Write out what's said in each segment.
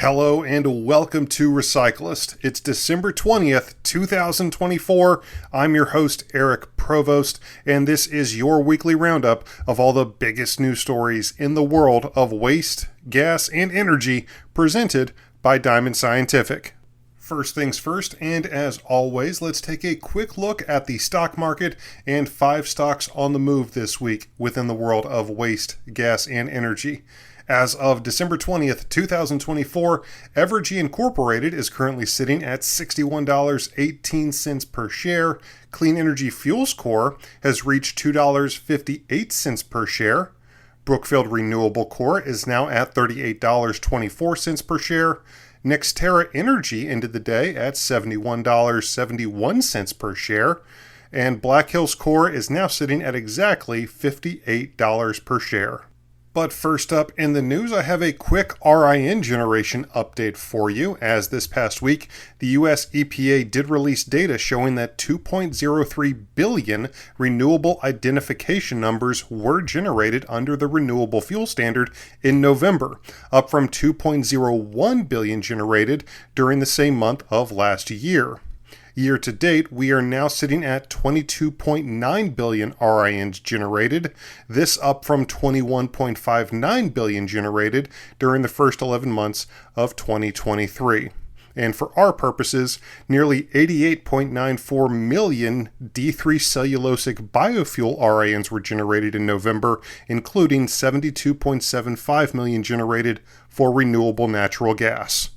Hello and welcome to Recyclist. It's December 20th, 2024. I'm your host, Eric Provost, and this is your weekly roundup of all the biggest news stories in the world of waste, gas, and energy presented by Diamond Scientific. First things first, and as always, let's take a quick look at the stock market and 5 stocks on the move this week within the world of waste, gas, and energy. As of December 20th, 2024, Enbridge Incorporated is currently sitting at $61.18 per share. Clean Energy Fuels Corp has reached $2.58 per share. Brookfield Renewable Corp is now at $38.24 per share. NextEra Energy ended the day at $71.71 per share. And Black Hills Corp is now sitting at exactly $58 per share. But first up in the news, I have a quick RIN generation update for you, as this past week, the US EPA did release data showing that 2.03 billion renewable identification numbers were generated under the Renewable Fuel Standard in November, up from 2.01 billion generated during the same month of last year. Year to date, we are now sitting at 22.9 billion RINs generated, this up from 21.59 billion generated during the first 11 months of 2023. And for our purposes, nearly 88.94 million D3 cellulosic biofuel RINs were generated in November, including 72.75 million generated for renewable natural gas.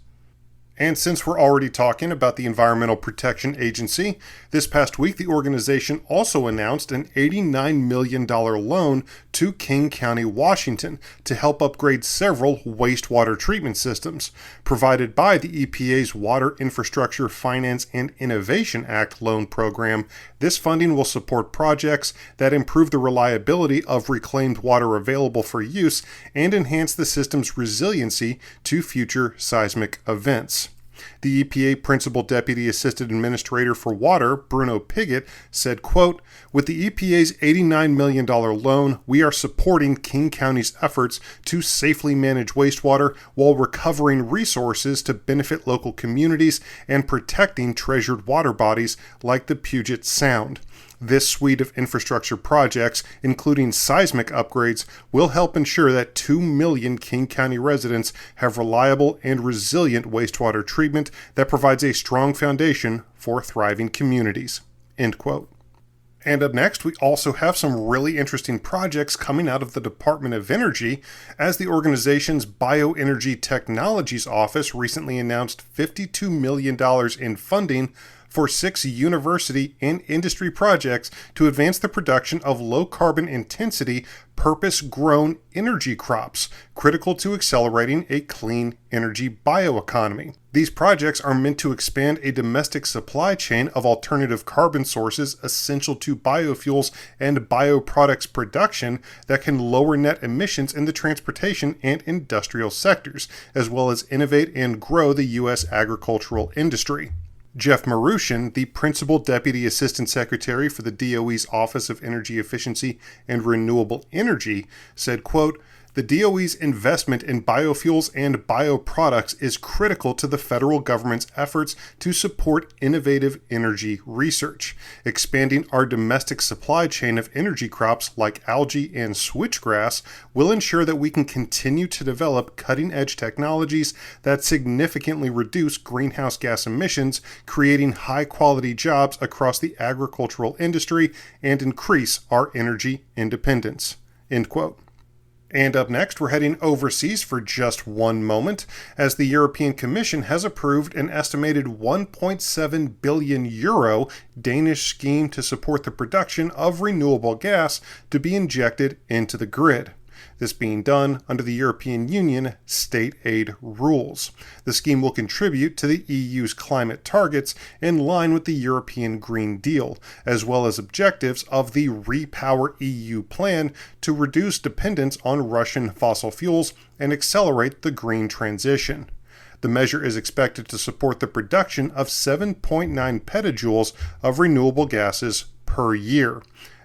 And since we're already talking about the Environmental Protection Agency, this past week the organization also announced an $89 million loan to King County, Washington, to help upgrade several wastewater treatment systems. Provided by the EPA's Water Infrastructure Finance and Innovation Act loan program, this funding will support projects that improve the reliability of reclaimed water available for use and enhance the system's resiliency to future seismic events. The EPA Principal Deputy Assistant Administrator for Water, Bruno Piggott, said, quote, "With the EPA's $89 million loan, we are supporting King County's efforts to safely manage wastewater while recovering resources to benefit local communities and protecting treasured water bodies like the Puget Sound. This suite of infrastructure projects, including seismic upgrades, will help ensure that 2 million King County residents have reliable and resilient wastewater treatment that provides a strong foundation for thriving communities." End quote. And up next, we also have some really interesting projects coming out of the Department of Energy, as the organization's Bioenergy Technologies Office recently announced $52 million in funding for 6 university and industry projects to advance the production of low carbon intensity, purpose-grown energy crops, critical to accelerating a clean energy bioeconomy. These projects are meant to expand a domestic supply chain of alternative carbon sources essential to biofuels and bioproducts production that can lower net emissions in the transportation and industrial sectors, as well as innovate and grow the U.S. agricultural industry. Jeff Marushin, the Principal Deputy Assistant Secretary for the DOE's Office of Energy Efficiency and Renewable Energy, said, quote, "The DOE's investment in biofuels and bioproducts is critical to the federal government's efforts to support innovative energy research. Expanding our domestic supply chain of energy crops like algae and switchgrass will ensure that we can continue to develop cutting-edge technologies that significantly reduce greenhouse gas emissions, creating high-quality jobs across the agricultural industry, and increase our energy independence." End quote. And up next, we're heading overseas for just one moment, as the European Commission has approved an estimated 1.7 billion euro Danish scheme to support the production of renewable gas to be injected into the grid. This being done under the European Union state aid rules. The scheme will contribute to the EU's climate targets in line with the European Green Deal, as well as objectives of the Repower EU plan to reduce dependence on Russian fossil fuels and accelerate the green transition. The measure is expected to support the production of 7.9 petajoules of renewable gases per year.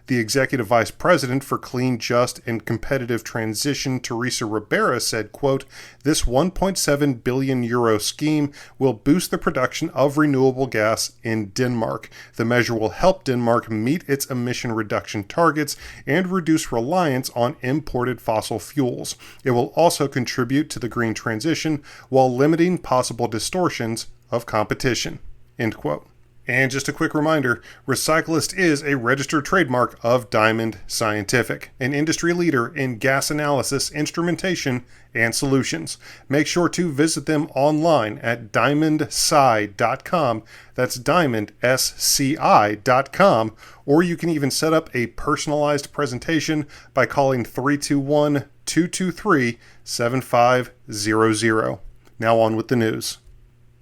The executive vice president for Clean, Just, and Competitive Transition, Teresa Ribera, said, quote, "This 1.7 billion euro scheme will boost the production of renewable gas in Denmark. The measure will help Denmark meet its emission reduction targets and reduce reliance on imported fossil fuels. It will also contribute to the green transition while limiting possible distortions of competition." End quote. And just a quick reminder, Recyclist is a registered trademark of Diamond Scientific, an industry leader in gas analysis, instrumentation, and solutions. Make sure to visit them online at diamondsci.com. That's diamondsci.com. Or you can even set up a personalized presentation by calling 321-223-7500. Now on with the news.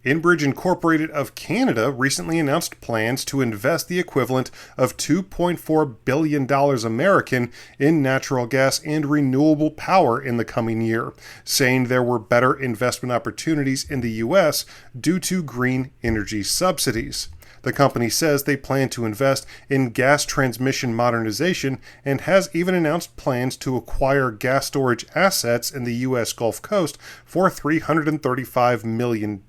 Enbridge Incorporated of Canada recently announced plans to invest the equivalent of $2.4 billion American in natural gas and renewable power in the coming year, saying there were better investment opportunities in the U.S. due to green energy subsidies. The company says they plan to invest in gas transmission modernization and has even announced plans to acquire gas storage assets in the U.S. Gulf Coast for $335 million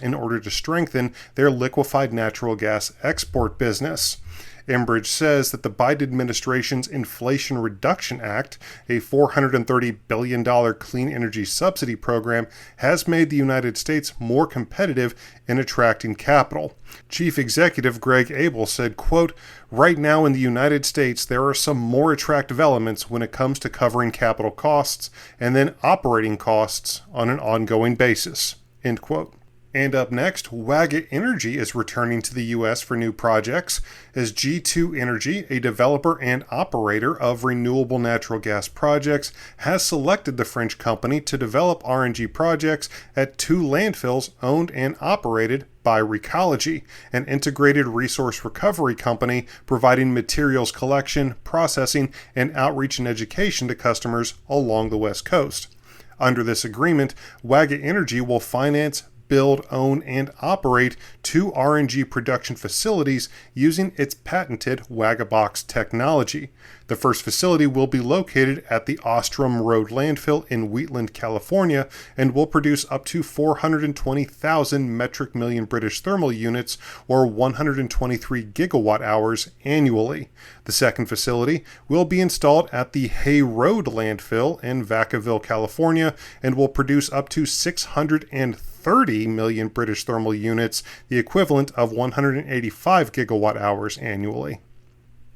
in order to strengthen their liquefied natural gas export business. Enbridge says that the Biden administration's Inflation Reduction Act, a $430 billion clean energy subsidy program, has made the United States more competitive in attracting capital. Chief Executive Greg Abel said, quote, "Right now in the United States, there are some more attractive elements when it comes to covering capital costs and then operating costs on an ongoing basis." End quote. And up next, Waga Energy is returning to the U.S. for new projects, as G2 Energy, a developer and operator of renewable natural gas projects, has selected the French company to develop RNG projects at 2 landfills owned and operated by Recology, an integrated resource recovery company providing materials collection, processing, and outreach and education to customers along the West Coast. Under this agreement, Waga Energy will finance, build, own, and operate 2 RNG production facilities using its patented Wagabox technology. The first facility will be located at the Ostrom Road landfill in Wheatland, California, and will produce up to 420,000 metric million British thermal units, or 123 gigawatt hours annually. The second facility will be installed at the Hay Road landfill in Vacaville, California, and will produce up to 630 million British thermal units, the equivalent of 185 gigawatt hours annually.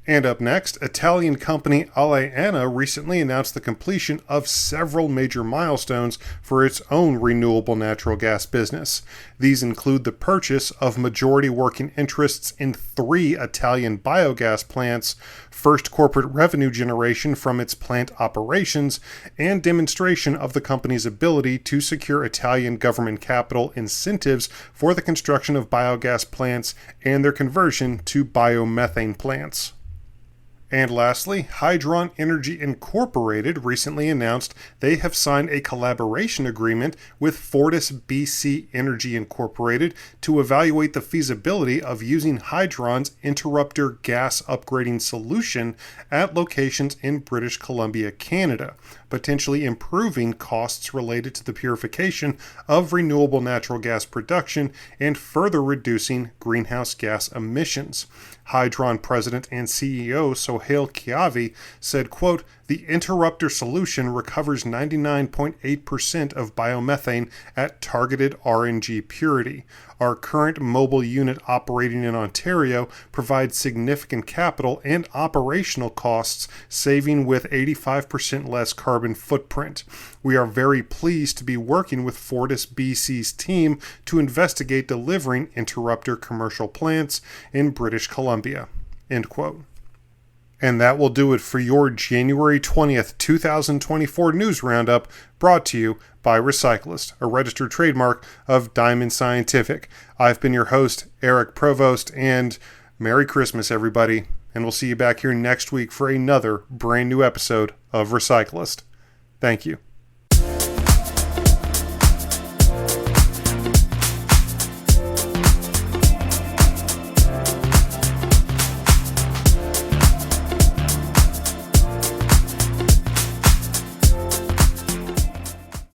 And up next, Italian company Aliana recently announced the completion of several major milestones for its own renewable natural gas business. These include the purchase of majority working interests in 3 Italian biogas plants, first corporate revenue generation from its plant operations, and demonstration of the company's ability to secure Italian government capital incentives for the construction of biogas plants and their conversion to biomethane plants. And lastly, Hydron Energy Incorporated recently announced they have signed a collaboration agreement with Fortis BC Energy Incorporated to evaluate the feasibility of using Hydron's interrupter gas upgrading solution at locations in British Columbia, Canada, potentially improving costs related to the purification of renewable natural gas production and further reducing greenhouse gas emissions. Hydron President and CEO Sohail Kiavi said, quote, "The interrupter solution recovers 99.8% of biomethane at targeted RNG purity. Our current mobile unit operating in Ontario provides significant capital and operational costs, saving with 85% less carbon footprint. We are very pleased to be working with Fortis BC's team to investigate delivering interrupter commercial plants in British Columbia." End quote. And that will do it for your January 20th, 2024 news roundup, brought to you by Recyclist, a registered trademark of Diamond Scientific. I've been your host, Eric Provost, and Merry Christmas, everybody. And we'll see you back here next week for another brand new episode of Recyclist. Thank you.